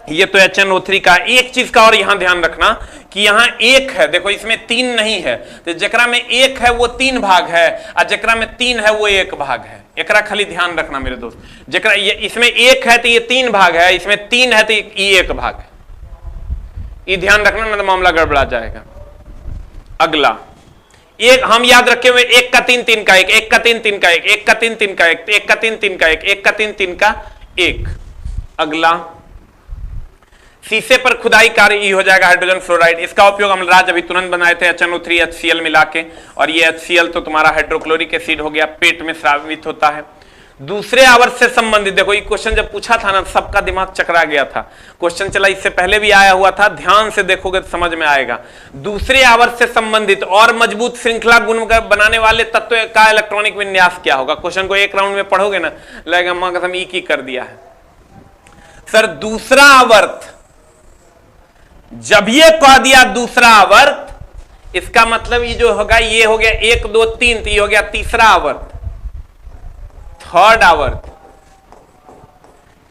ये तो HNO3 का। एक चीज का और यहां ध्यान रखना कि यहां एक है, देखो इसमें 3 नहीं है, तो जकरा में 1 है वो 3 भाग है, और जकरा में 3 है वो 1 भाग है। एकरा खाली ध्यान रखना मेरे दोस्त। जकरा ये इसमें 1 है तो ये 3 भाग है, इसमें 3 है तो ये 1 भाग है। ये ध्यान रखना, ना तो मामला गड़बड़ा जाएगा। अगला एक हम याद रखे हुए, 1 का 3 3 का 1, 1 का 3 3 का 1, 1 का 3 3 का 1, 1 का 3 3 का 1, 1 का 3 3 का 1। अगला शीशे पर खुदाई कार्य ई हो जाएगा हाइड्रोजन फ्लोराइड। इसका उपयोग हम राज अभी तुरंत बनाए थे HNO3 HCl मिला के, और ये HCl तो तुम्हारा हाइड्रोक्लोरिक एसिड हो गया, पेट में स्रावित होता है। दूसरे आवर्त से संबंधित, देखो ये क्वेश्चन जब पूछा था ना सबका दिमाग चकरा गया था। क्वेश्चन चला इससे पहले भी आया हुआ था, ध्यान से देखोगे तो समझ में आएगा। दूसरे आवर्त से संबंधित और मजबूत श्रृंखला गुण बनाने वाले तत्व का इलेक्ट्रॉनिक विन्यास क्या होगा? क्वेश्चन को एक राउंड में पढ़ोगे ना लगेगा मां कसम एक ही कर दिया है सर। दूसरा आवर्त, जब ये कह दिया दूसरा आवर्त, इसका मतलब ये जो होगा ये हो गया 1 2 3, तो ये हो गया तीसरा आवर्त, थर्ड आवर्त।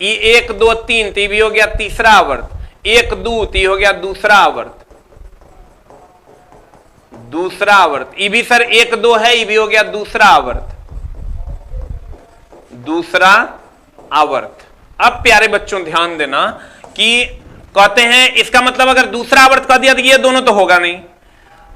ये 1 2 3 तो ये भी हो गया तीसरा आवर्त, 1 2 तो ये हो गया दूसरा आवर्त, दूसरा आवर्त। ये भी सर 1 2 है, ये भी हो गया दूसरा आवर्त, दूसरा आवर्त। अब प्यारे बच्चों ध्यान देना कि कहते हैं इसका मतलब अगर दूसरा आवर्त कह दिया तो ये दोनों तो होगा नहीं।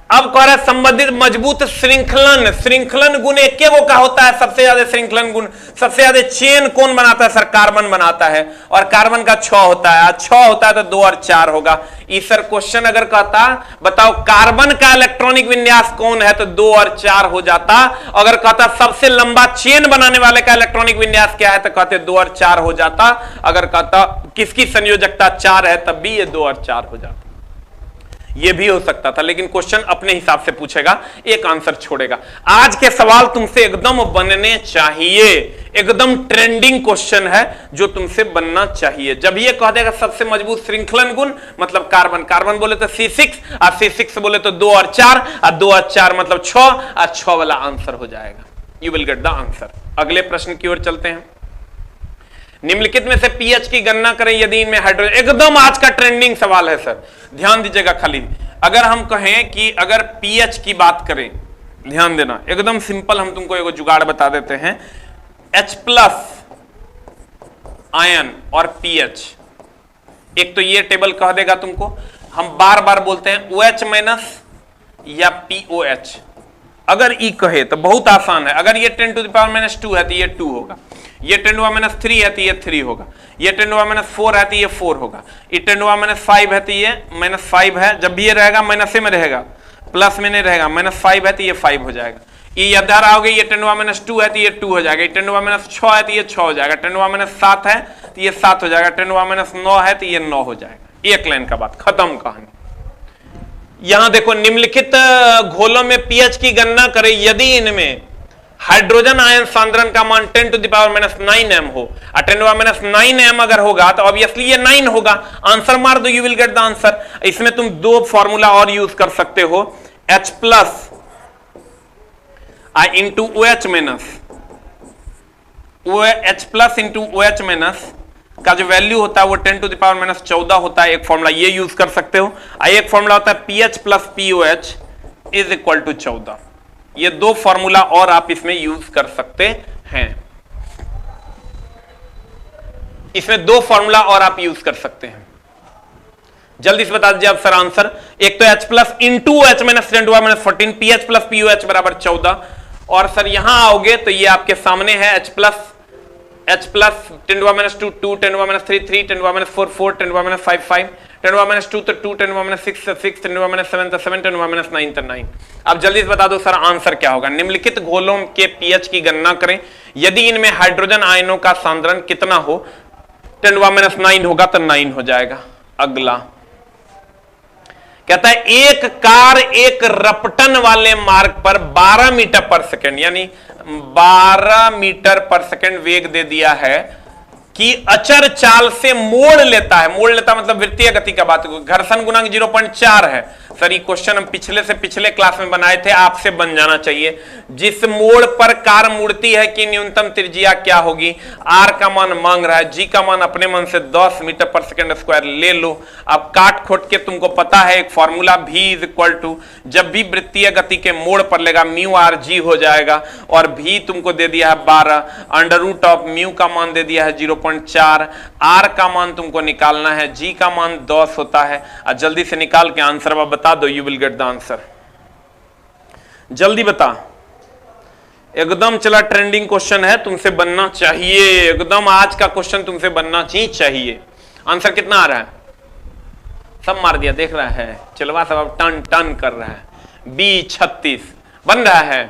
अब कह रहा है संबंधित मजबूत श्रृंखलन, श्रृंखलन गुण एक वो का होता है सबसे ज्यादा श्रृंखलन गुण, सबसे ज्यादा चेन कौन बनाता है सर? कार्बन बनाता है, और कार्बन का 6 होता है, 6 होता है तो 2 और 4 होगा। इस सर क्वेश्चन अगर कहता बताओ कार्बन का इलेक्ट्रॉनिक विन्यास कौन है, तो 2 और 4 हो जाता। अगर कहता सबसे लंबा चेन बनाने वाले का इलेक्ट्रॉनिक विन्यास क्या है, तो कहते 2 और 4 हो जाता। अगर कहता किसकी संयोजकता 4 है, तब भी ये 2 और 4 हो जाता। ये भी हो सकता था, लेकिन क्वेश्चन अपने हिसाब से पूछेगा, एक आंसर छोड़ेगा। आज के सवाल तुमसे एकदम बनने चाहिए, एकदम ट्रेंडिंग क्वेश्चन है जो तुमसे बनना चाहिए। जब ये कह देगा सबसे मजबूत श्रृंखलन गुण मतलब कार्बन, कार्बन बोले तो C6, और C6 बोले तो 2 और 4, और 2 और 4 मतलब 6, और 6 वाला आंसर हो जाएगा। You will get the answer. अगले प्रश्न की ओर चलते हैं। निम्नलिखित में से पीएच की गणना करें यदि इनमें हाइड्रोजन, एकदम आज का ट्रेंडिंग सवाल है सर, ध्यान दीजिएगा खाली। अगर हम कहें कि अगर पीएच की बात करें, ध्यान देना एकदम सिंपल, हम तुमको एगो जुगाड़ बता देते हैं। H+ आयन और पीएच, एक तो ये टेबल कह देगा तुमको, हम बार बार बोलते हैं OH- या POH। अगर ई कहे तो बहुत आसान है, अगर ये 10⁻⁻² है तो ये 2 होगा, ये 10⁻³ है तो ये 3 होगा, ये 10⁻⁴ है तो ये 4 होगा, ये 10⁻⁵ है तो ये -5 है। जब भी ये रहेगा माइनस में रहेगा, प्लस में नहीं रहेगा, -5 है तो ये 5 हो जाएगा। ये इधर आओगे, ये 10⁻² है तो ये 2 हो जाएगा, ये 10⁻6 है तो ये 6 हो जाएगा, 10⁻7 है तो ये 7 हो जाएगा, 10⁻9 है तो ये 9 हो जाएगा। एक लाइन का बात खत्म कहानी। यहां देखो निम्नलिखित घोलों में पीएच की गणना करें यदि इनमें हाइड्रोजन आयन सांद्रण का मान 10⁻⁹ m हो, 10⁻⁹ m अगर होगा तो ऑब्वियसली ये 9 होगा। आंसर मार दो, you will get the answer. इसमें तुम 2 फॉर्मूला और यूज कर सकते हो, H+ into OH-, H+ into OH- का जो वैल्यू होता है वो 10⁻⁻14 होता है। एक फॉर्मूला ये यूज कर सकते हो। एक फॉर्मूला होता है PH + POH = 14। ये 2 फॉर्मूला और आप इसमें यूज कर सकते हैं। इसमें 2 फॉर्मूला और आप यूज कर सकते हैं। जल्दी से बता दीजिए आप सर आंसर। एक तो H+ into OH- 10⁻14, PH + POH = 14। और सर यहां आओगे तो ये आपके सामने है H+ 10⁻², 2, 10⁻3, 3, 10⁻4, 4, 10⁻5, 5, 10⁻2 तो 2, 10⁻6 तो 6, 10⁻7 तो 7, 10⁻9 तो 9। अब जल्दी से बता दो सर आंसर क्या होगा। निम्नलिखित घोलों के पीएच की गणना करें यदि इनमें हाइड्रोजन आयनों का सांद्रण कितना हो, 10⁻9 होगा तो 9 हो जाएगा। अगला कहता है एक कार एक रपटन वाले मार्ग पर 12 मीटर पर सेकेंड यानी 12 मीटर पर सेकेंड वेग दे दिया है कि अचर चाल से मोड़ लेता है। मोड़ लेता मतलब वृत्तीय गति का बात, घर्षण गुणांक 0.4 है, सर ये क्वेश्चन हम पिछले से पिछले क्लास में बनाए थे, आपसे बन जाना चाहिए। जिस मोड़ पर कार मुड़ती है कि न्यूनतम त्रिज्या क्या होगी? आर का मान मांग रहा है, जी का मान अपने मन से 10 मीटर पर सेकंड स्क्वायर ले लो। अब काट खोट के तुमको पता है एक formula V is equal to, जब भी वृत्तीय गति के मोड़ पर लेगा म्यू आर जी हो जाएगा, और V तुमको दे दिया है 12, अंडर रूट ऑफ म्यू का मान दे दिया है 0.4, आर का मान तुमको निकालना है, जी का मान 10 होता है। और जल्दी से निकाल के आंसर बता दो, you will get the answer. जल्दी बता, एकदम चला ट्रेंडिंग क्वेश्चन है, तुमसे बनना चाहिए, एकदम आज का क्वेश्चन तुमसे बनना चाहिए। आंसर कितना आ रहा है? सब मार दिया, देख रहा है चलवा सब अब टन टन कर रहा है। B36 बन रहा है।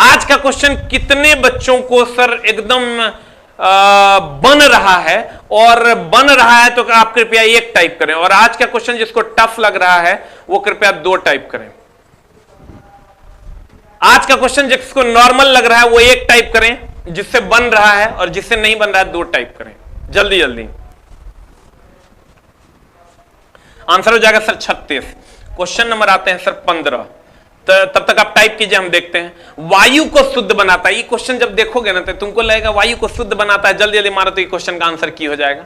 आज का क्वेश्चन कितने बच्चों को सर एकदम बन रहा है, और बन रहा है तो आप कृपया 1 टाइप करें, और आज का क्वेश्चन जिसको टफ लग रहा है वो कृपया 2 टाइप करें। आज का क्वेश्चन जिसको नॉर्मल लग रहा है वो 1 टाइप करें, जिससे बन रहा है, और जिससे नहीं बन रहा है 2 टाइप करें। जल्दी जल्दी आंसर हो जाएगा सर 36। क्वेश्चन नंबर आते हैं सर 15। तब तक आप टाइप कीजिए, हम देखते हैं। वायु को शुद्ध बनाता है, ये क्वेश्चन जब देखोगे ना तो तुमको लगेगा वायु को शुद्ध बनाता है, जल्दी जल्दी मारो तो ये क्वेश्चन का आंसर की हो जाएगा?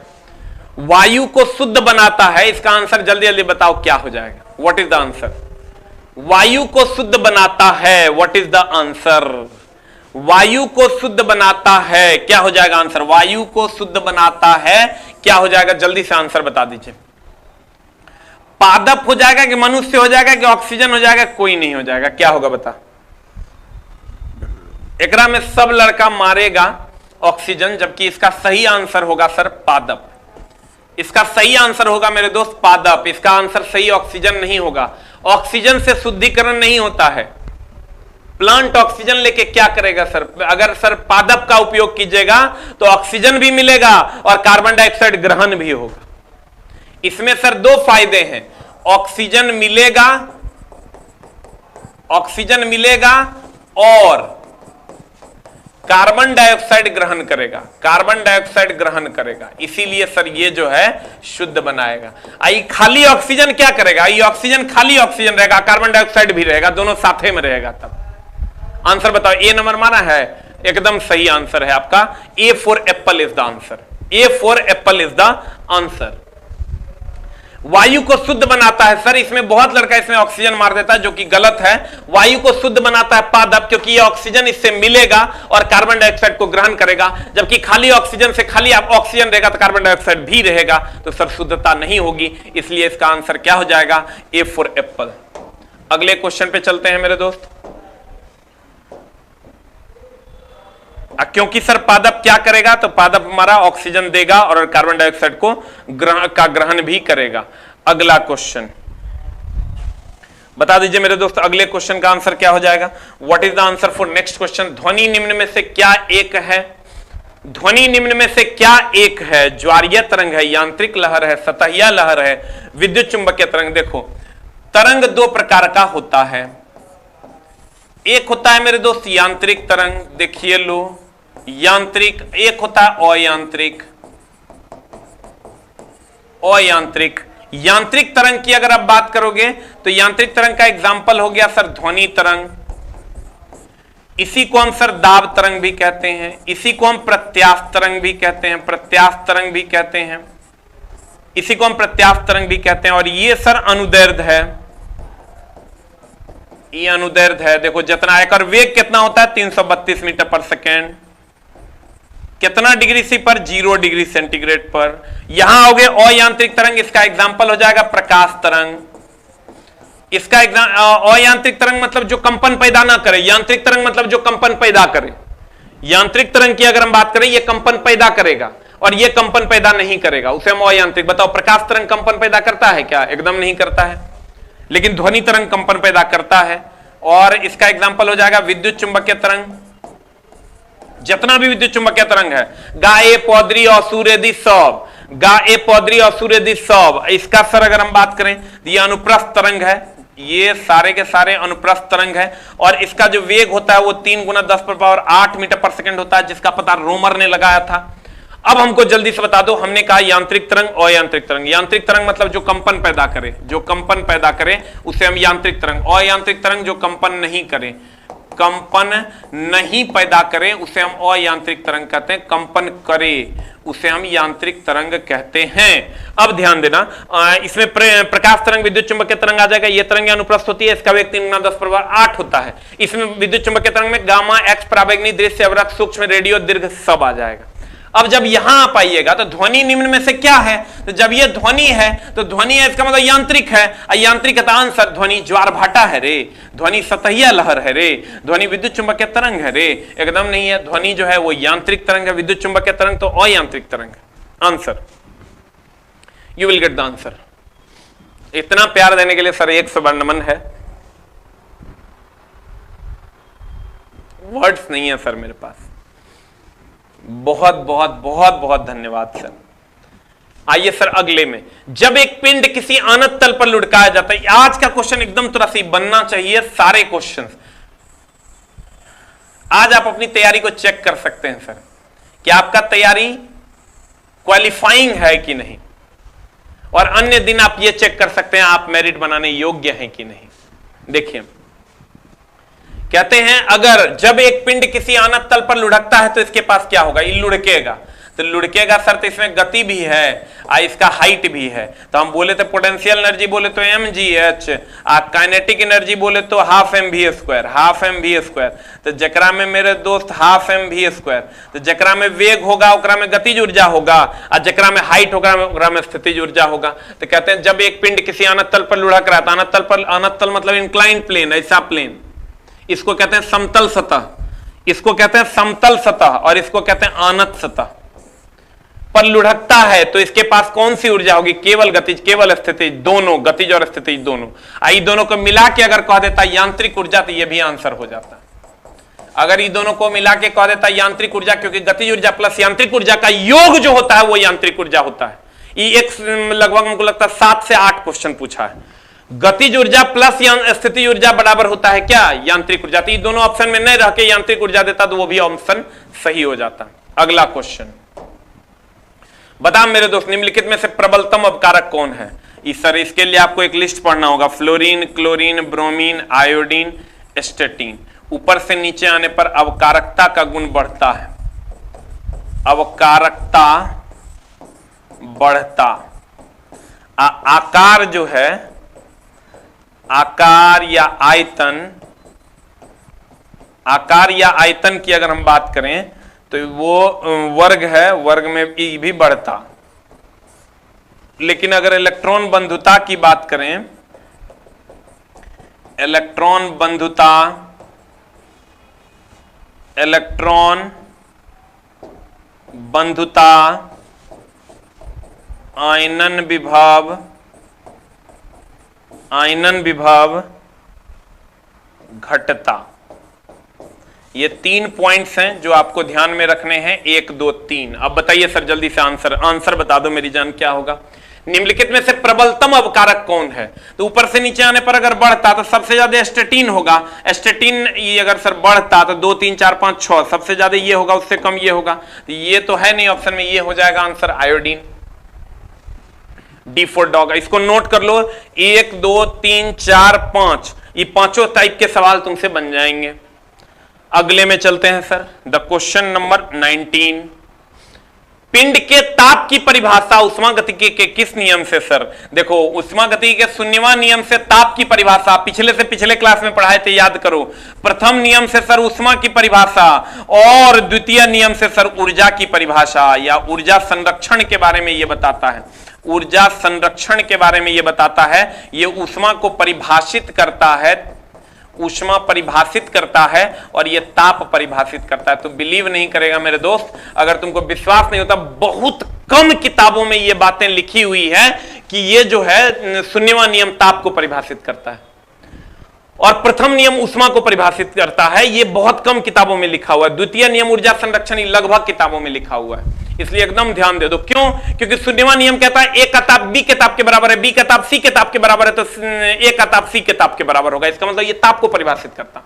वायु को शुद्ध बनाता है, इसका आंसर जल्दी जल्दी बताओ क्या हो जाएगा? What is the answer? वायु को शुद्ध बनाता है, व्हाट इज द आंसर? वायु को शुद्ध बनाता है, क्या हो जाएगा आंसर? वायु को शुद्ध बनाता है, क्या हो जाएगा? जल्दी से आंसर बता दीजिए। पादप हो जाएगा कि मनुष्य हो जाएगा कि ऑक्सीजन हो जाएगा? कोई नहीं हो जाएगा, क्या होगा बता? एकरा में सब लड़का मारेगा ऑक्सीजन, जबकि इसका सही आंसर होगा सर पादप। इसका सही आंसर होगा मेरे दोस्त पादप, इसका आंसर सही ऑक्सीजन नहीं होगा। ऑक्सीजन से शुद्धिकरण नहीं होता है। प्लांट ऑक्सीजन लेके क्या करेगा सर? अगर सर पादप का उपयोग कीजिएगा तो ऑक्सीजन भी मिलेगा और कार्बन डाइऑक्साइड ग्रहण भी होगा। इसमें सर 2 फायदे हैं, ऑक्सीजन मिलेगा और कार्बन डाइऑक्साइड ग्रहण करेगा। इसीलिए सर ये जो है शुद्ध बनाएगा। आई खाली ऑक्सीजन क्या करेगा? ये ऑक्सीजन खाली ऑक्सीजन रहेगा, कार्बन डाइऑक्साइड भी रहेगा, दोनों साथे में रहेगा। तब आंसर बताओ। ए नंबर माना है, एकदम सही आंसर है आपका। A for Apple is the answer. A for Apple is the answer. वायु को शुद्ध बनाता है सर, इसमें बहुत लड़का इसमें ऑक्सीजन मार देता है, जो कि गलत है। वायु को शुद्ध बनाता है पादप, क्योंकि ये ऑक्सीजन इससे मिलेगा और कार्बन डाइऑक्साइड को ग्रहण करेगा, जबकि खाली ऑक्सीजन से खाली आप ऑक्सीजन रहेगा तो कार्बन डाइऑक्साइड भी रहेगा, तो सर शुद्धता नहीं होगी। इसलिए इसका आंसर क्या हो जाएगा? A for Apple. अगले क्वेश्चन पे चलते हैं मेरे दोस्त। क्योंकि सर पादप क्या करेगा? तो पादप हमारा ऑक्सीजन देगा और कार्बन डाइऑक्साइड को ग्रहण भी करेगा। अगला क्वेश्चन बता दीजिए मेरे दोस्त, अगले क्वेश्चन का आंसर क्या हो जाएगा? What is the answer for next question? ध्वनि निम्न में से क्या एक है? ध्वनि निम्न में से क्या एक है? ज्वारीय तरंग है, यांत्रिक लहर है, सतहिया लहर है, विद्युत चुंबकीय तरंग। देखो तरंग 2 प्रकार का होता है। एक होता है मेरे दोस्त यांत्रिक तरंग, देखिए लो यांत्रिक, एक होता है अयांत्रिक। यांत्रिक तरंग की अगर आप बात करोगे तो यांत्रिक तरंग का एग्जाम्पल हो गया सर ध्वनि तरंग, इसी को हम सर दाब तरंग भी कहते हैं, इसी को हम प्रत्यास्थ तरंग भी कहते हैं, इसी को हम प्रत्यास्थ तरंग भी कहते हैं। और ये सर अनुदैर्ध्य है, ये अनुदैर्ध्य है। देखो जितना एक, और वेग कितना होता है? 332 मीटर पर सेकेंड। कितना डिग्री सी पर? 0 डिग्री सेंटीग्रेड पर। यहां हो गए अयांत्रिक तरंग, इसका एग्जाम्पल हो जाएगा प्रकाश तरंग। इसका अयांत्रिक तरंग मतलब जो कंपन पैदा ना करे, यांत्रिक तरंग मतलब जो कंपन पैदा करे। यांत्रिक तरंग की अगर हम बात करें, ये कंपन पैदा करेगा और ये कंपन पैदा नहीं करेगा, उसे हम अयांत्रिक। बताओ प्रकाश तरंग कंपन पैदा करता है क्या? एकदम नहीं करता है। लेकिन ध्वनि तरंग कंपन पैदा करता है, और इसका एग्जाम्पल हो जाएगा विद्युत चुंबकीय तरंग। जितना भी विद्युत चुंबकीय तरंग है, गाए पौधरी और सूर्यदि सब, गाए पौधरी और सूर्यदि सब, इसका सर अगर हम बात करें, ये अनुप्रस्थ तरंग है, ये सारे के सारे अनुप्रस्थ तरंग है। और इसका जो वेग होता है वो 3 × 10⁸ मीटर पर सेकंड होता है, जिसका पता रोमर ने लगाया था। अब हमको जल्दी से बता दो, हमने कहा यांत्रिक तरंग, अयांत्रिक तरंग। यांत्रिक तरंग मतलब जो कंपन पैदा करे, जो कंपन पैदा करे उसे हम यांत्रिक तरंग। अयांत्रिक तरंग जो कंपन नहीं करे, कंपन नहीं पैदा करे उसे हम अयांत्रिक तरंग कहते हैं। कंपन करे उसे हम यांत्रिक तरंग कहते हैं। अब ध्यान देना, इसमें प्रकाश तरंग, विद्युत चुंबकीय तरंग आ जाएगा। ये तरंग अनुप्रस्थ होती है, इसका वेग 3×10⁸ होता है। इसमें विद्युत चुंबकीय तरंग में गामा, एक्स, पराबैंगनी, दृश्य, अवरक्त, सूक्ष्म, रेडियो, दीर्घ सब आ जाएगा। अब जब यहां आप आइएगा तो ध्वनि निम्न में से क्या है, तो जब ये ध्वनि है तो ध्वनि है, इसका मतलब यांत्रिक है। यांत्रिक का आंसर ध्वनि ज्वार भाटा है रे, ध्वनि सतहिया लहर है रे, ध्वनि विद्युत चुंबकीय तरंग है रे, एकदम नहीं है। ध्वनि जो है वो यांत्रिक तरंग है, विद्युत चुंबकीय तरंग तो अयांत्रिक तरंग है। Answer, you will get the answer. इतना प्यार देने के लिए सर 100 बार नमन है, वर्ड्स नहीं है सर मेरे पास। बहुत बहुत बहुत बहुत धन्यवाद सर। आइए सर अगले में, जब एक पिंड किसी अनंत तल पर लुढ़काया जाता है। आज का क्वेश्चन एकदम तुरंत ही बनना चाहिए, सारे क्वेश्चन। आज आप अपनी तैयारी को चेक कर सकते हैं सर कि आपका तैयारी क्वालिफाइंग है कि नहीं, और अन्य दिन आप ये चेक कर सकते हैं आप मेरिट बनाने योग्य हैं कि नहीं। देखिए, कहते हैं अगर जब एक पिंड किसी अनंत तल पर लुढ़कता है तो इसके पास क्या होगा, ये लुढ़केगा। तो लुढ़केगा सर, तो इसमें गति भी है और इसका हाइट भी है। तो हम बोले तो पोटेंशियल एनर्जी बोले तो mgh, काइनेटिक एनर्जी बोले तो हाफ mv², हाफ mv²। तो जकरा में मेरे दोस्त हाफ mv², तो जकरा में वेग होगा ओकरा में गतिज ऊर्जा होगा, और जकरा में हाइट होगा ओकरा में स्थितिज ऊर्जा होगा। तो कहते हैं जब एक पिंड किसी अनंत तल पर लुढ़क रहा था, अनंत तल मतलब इंक्लाइंड प्लेन, ऐसा प्लेन, इसको कहते हैं समतल सतह, इसको कहते हैं समतल सतह, और इसको कहते हैं अनंत सतह पर लुढ़कता है। तो इसके पास कौन सी ऊर्जा होगी, केवल गतिज, केवल स्थितिज, दोनों गतिज और स्थितिज दोनों। आई दोनों को मिला के अगर कह देता यांत्रिक ऊर्जा तो यह भी आंसर हो जाता। अगर ये दोनों को मिला के कह देता यांत्रिक ऊर्जा, क्योंकि गतिज ऊर्जा प्लस यांत्रिक ऊर्जा का योग जो होता है वो यांत्रिक ऊर्जा होता है। ये एक लगभग हमको लगता है 7 से 8 क्वेश्चन पूछा है। गतिज ऊर्जा प्लस स्थितिज ऊर्जा बराबर होता है क्या, यांत्रिक ऊर्जा। तो ये दोनों ऑप्शन में नहीं रह के यांत्रिक ऊर्जा देता तो वो भी ऑप्शन सही हो जाता। अगला क्वेश्चन, बता मेरे दोस्त निम्नलिखित में से प्रबलतम अपकारक कौन है। इस सर इसके लिए आपको एक लिस्ट पढ़ना होगा, फ्लोरीन, क्लोरीन, ब्रोमीन, आयोडीन, स्टेटीन। ऊपर से नीचे आने पर अवकारकता का गुण बढ़ता है, अवकारकता बढ़ता। आकार जो है, आकार या आयतन, आकार या आयतन की अगर हम बात करें तो वो वर्ग है, वर्ग में ई भी बढ़ता। लेकिन अगर इलेक्ट्रॉन बंधुता की बात करें, इलेक्ट्रॉन बंधुता, इलेक्ट्रॉन बंधुता, आयनन विभव, आयनन विभव घटता। ये 3 पॉइंट्स हैं जो आपको ध्यान में रखने हैं, 1 2 3। अब बताइए सर जल्दी से आंसर बता दो मेरी जान, क्या होगा। निम्नलिखित में से प्रबलतम अवकारक कौन है। तो ऊपर से नीचे आने पर अगर बढ़ता तो सबसे ज्यादा स्टेटीन होगा। स्टेटीन ये अगर सर बढ़ता तो 2 3 4 5 6, सबसे ज्यादा ये होगा, उससे कम ये होगा। तो ये तो है नहीं ऑप्शन में, ये हो जाएगा answer iodine, D for dog. इसको नोट कर लो, 1 2 3 4 5, ये पांचों टाइप के सवाल तुमसे बन जाएंगे। अगले में चलते हैं सर, द क्वेश्चन नंबर 19। पिंड के ताप की परिभाषा उष्मागतिकी के किस नियम से सर। देखो उष्मागतिकी के शून्यवां नियम से ताप की परिभाषा पिछले से पिछले क्लास में पढ़ाए थे, याद करो। प्रथम नियम से सर उष्मा की परिभाषा, और द्वितीय नियम से सर ऊर्जा की परिभाषा या ऊर्जा संरक्षण के बारे में यह बताता है। ऊर्जा संरक्षण के बारे में यह बताता है, यह ऊष्मा को परिभाषित करता है, ऊष्मा परिभाषित करता है और यह ताप परिभाषित करता है। तो बिलीव नहीं करेगा मेरे दोस्त, अगर तुमको विश्वास नहीं होता, बहुत कम किताबों में यह बातें लिखी हुई है कि यह जो है शून्यवां नियम ताप को परिभाषित करता है और प्रथम नियम ऊष्मा को परिभाषित करता है। यह बहुत कम किताबों में लिखा हुआ है। द्वितीय नियम ऊर्जा संरक्षण लगभग किताबों में लिखा हुआ है, इसलिए एकदम ध्यान दे दो। क्यों? क्योंकि शून्यवां नियम कहता है ए का ताप बी के ताप के बराबर है, बी का ताप सी के ताप के बराबर है, तो ए का ताप सी के ताप के बराबर होगा। इसका मतलब ये ताप को परिभाषित करता।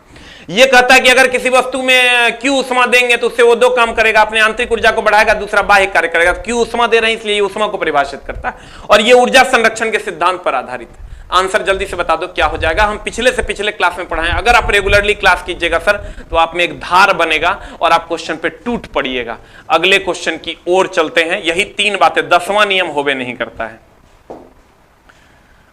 ये कहता है कि अगर किसी वस्तु में Q ऊष्मा देंगे तो उससे वो दो काम करेगा, अपने आंतरिक ऊर्जा को बढ़ाएगा, दूसरा बाह्य कार्य करेगा। Q ऊष्मा दे रहे हैं इसलिए ये ऊष्मा को परिभाषित करता है और ये ऊर्जा संरक्षण के सिद्धांत पर आधारित है। आंसर जल्दी से बता दो क्या हो जाएगा। हम पिछले से पिछले क्लास में पढ़ाएं, अगर आप रेगुलरली क्लास कीजिएगा सर तो आप में एक धार बनेगा और आप क्वेश्चन पे टूट पड़िएगा। अगले क्वेश्चन की ओर चलते हैं। यही 3 बातें, 10वां नियम होवे नहीं करता है।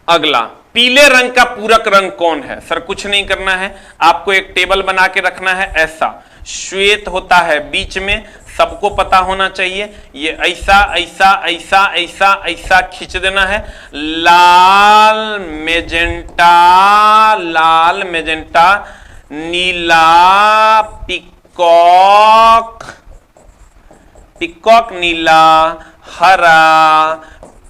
अगला, पीले रंग का पूरक रंग कौन है? सर कुछ नहीं करना है, आपको एक टेबल बना के रखना है। ऐसा श्वेत होता है बीच में, सबको पता होना चाहिए। ये ऐसा ऐसा ऐसा ऐसा ऐसा खींच देना है। लाल मेजेंटा, नीला, पिकॉक नीला, हरा,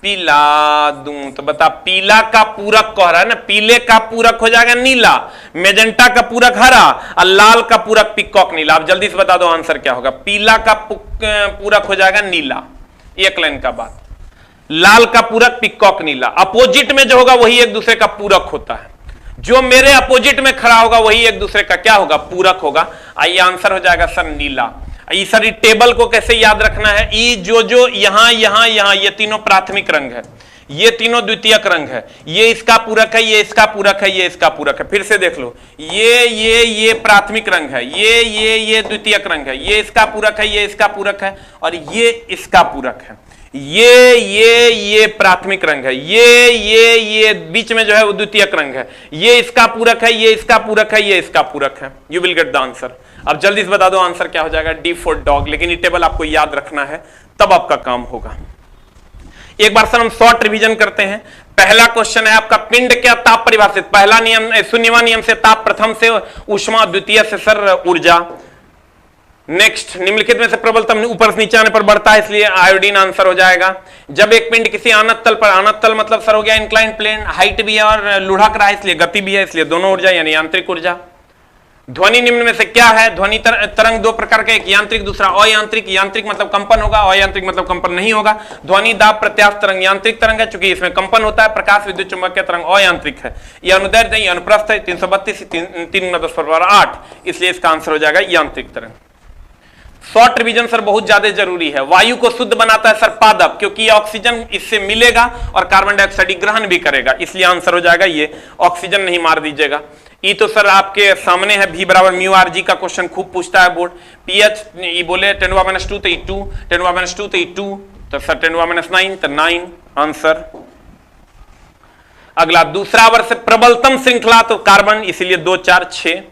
पीला दूं। तो बता, पीला का पूरक कह रहा है ना, पीले का पूरक हो जाएगा नीला, मेजेंटा का पूरक हरा और लाल का पूरक पिकॉक नीला। आप जल्दी से बता दो आंसर क्या होगा। पीला का पूरक हो जाएगा नीला, एक लाइन का बात। लाल का पूरक पिकॉक नीला। अपोजिट में जो होगा वही एक दूसरे का पूरक होता है। जो मेरे अपोजिट में खड़ा होगा वही एक दूसरे का क्या होगा? पूरक होगा। आइए आंसर हो जाएगा सर नीला। इस सारी टेबल को कैसे याद रखना है? ई जो यहां यहां यहां ये तीनों प्राथमिक रंग है, ये तीनों द्वितीयक रंग है। ये इसका पूरक है, ये इसका पूरक है, ये इसका पूरक है। फिर से देख लो, ये प्राथमिक रंग है, ये द्वितीयक रंग है, ये इसका पूरक है, ये इसका पूरक है और ये इसका पूरक है। ये प्राथमिक रंग है, ये बीच में जो है वो द्वितीयक रंग है। ये इसका पूरक है, ये इसका पूरक है, ये इसका पूरक है। You will get the answer. अब जल्दी से बता दो आंसर क्या हो जाएगा। D for dog. लेकिन ये टेबल आपको याद रखना है, तब आपका काम होगा। एक बार सर हम शॉर्ट रिवीजन करते हैं। पहला क्वेश्चन है आपका, पिंड क्या ताप परिभाषित? पहला नियम, शून्यवां नियम से ताप, प्रथम से ऊष्मा, द्वितीय से सर ऊर्जा। नेक्स्ट, निम्नलिखित में से प्रबलतम ऊपर से नीचे आने पर बढ़ता है, इसलिए आयोडीन आंसर हो जाएगा। जब एक पिंड किसी आनत तल पर, आनत तल मतलब सर हो गया इंक्लाइंड प्लेन, हाइट भी है और लुढ़क रहा है इसलिए गति भी है, इसलिए दोनों ऊर्जा यानी यांत्रिक ऊर्जा। ध्वनि निम्न में से क्या है? ध्वनि तरंग दो प्रकार के, एक यांत्रिक दूसरा अयांत्रिक। यांत्रिक मतलब कंपन होगा, अयांत्रिक मतलब कंपन नहीं होगा। ध्वनि दाब प्रत्यास्थ तरंग यांत्रिक तरंग है, चूंकि इसमें कंपन होता है। प्रकाश विद्युत चुंबकीय तरंग अयांत्रिक है। ये अनुदैर्ध्य, ये अनुप्रस्थ है, 332 3×10⁸ इसलिए इसका आंसर हो जाएगा यांत्रिक तरंग। शॉर्ट रिवीजन सर बहुत ज्यादा जरूरी है। वायु को शुद्ध बनाता है सर पादप, क्योंकि ऑक्सीजन इससे मिलेगा और कार्बन डाइऑक्साइड ग्रहण भी करेगा, इसलिए आंसर हो जाएगा ये। ऑक्सीजन नहीं मार दीजिएगा। ई तो सर आपके सामने है, V बराबर म्यू आर जी का क्वेश्चन खूब पूछता है बोर्ड। पीएच ई बोले 10⁻² तो E2, 10⁻² तो E2, तो सर 10⁻9 तो 9 आंसर। अगला, दूसरा वर्ष प्रबलतम श्रृंखला तो कार्बन, इसीलिए 2 4 6।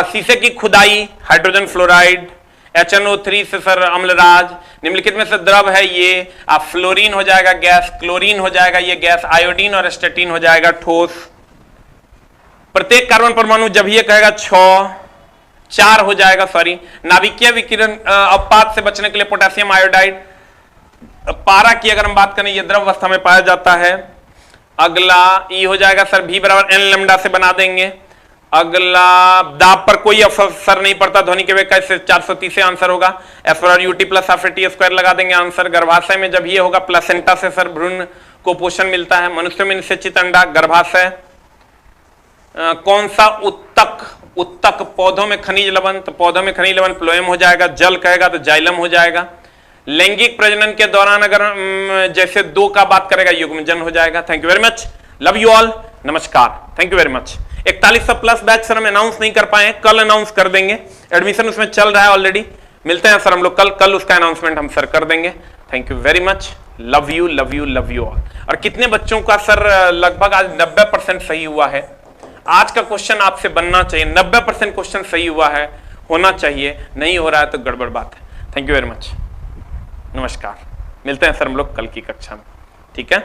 शीशे की खुदाई, हाइड्रोजन फ्लोराइड। HNO3 से सर अम्लराज। निम्नलिखित में से द्रव है ये, आप फ्लोरीन हो जाएगा गैस, क्लोरीन हो जाएगा ये गैस, आयोडीन और स्टेटिन हो जाएगा ठोस। प्रत्येक कार्बन परमाणु जब ये कहेगा 4 हो जाएगा, सॉरी। नाभिकीय विकिरण अपवाद से बचने के लिए पोटेशियम आयोडाइड। पारा की अगर हम बात करें, ये द्रव अवस्था में पाया जाता है। अगला ई हो जाएगा सर V बराबर N लैम्डा से बना देंगे। अगला, दाब पर कोई असर नहीं पड़ता, ध्वनि के वेग का, इससे 430 से आंसर होगा। एस पर UT plus half T square लगा देंगे आंसर। गर्भाशय में जब ये होगा, प्लेसेंटा से सर भ्रूण को पोषण मिलता है। मनुष्य में निषेचित अंडा, गर्भाशय। कौन सा उत्तक पौधों में खनिज लवण, तो पौधों में खनिज लवण फ्लोएम हो जाएगा। जल कहेगा तो जाइलम हो जाएगा। लैंगिक प्रजनन के दौरान अगर जैसे 2 का बात करेगा, युग्मजन हो जाएगा। Thank you very much, love you all, नमस्कार, thank you very much. 4100 plus batch sir हम अनाउंस नहीं कर पाए, कल अनाउंस कर देंगे। एडमिशन उसमें चल रहा है ऑलरेडी। मिलते हैं सर हम लोग कल उसका अनाउंसमेंट हम सर कर देंगे। Thank you very much, love you love you love you all. और कितने बच्चों का सर लगभग आज 90% सही हुआ है। आज का क्वेश्चन आपसे बनना चाहिए, 90% क्वेश्चन सही हुआ है, होना चाहिए। नहीं हो रहा है तो गड़बड़ बात है। थैंक यू वेरी मच, नमस्कार। मिलते हैं सर हम लोग कल की कक्षा में, ठीक है।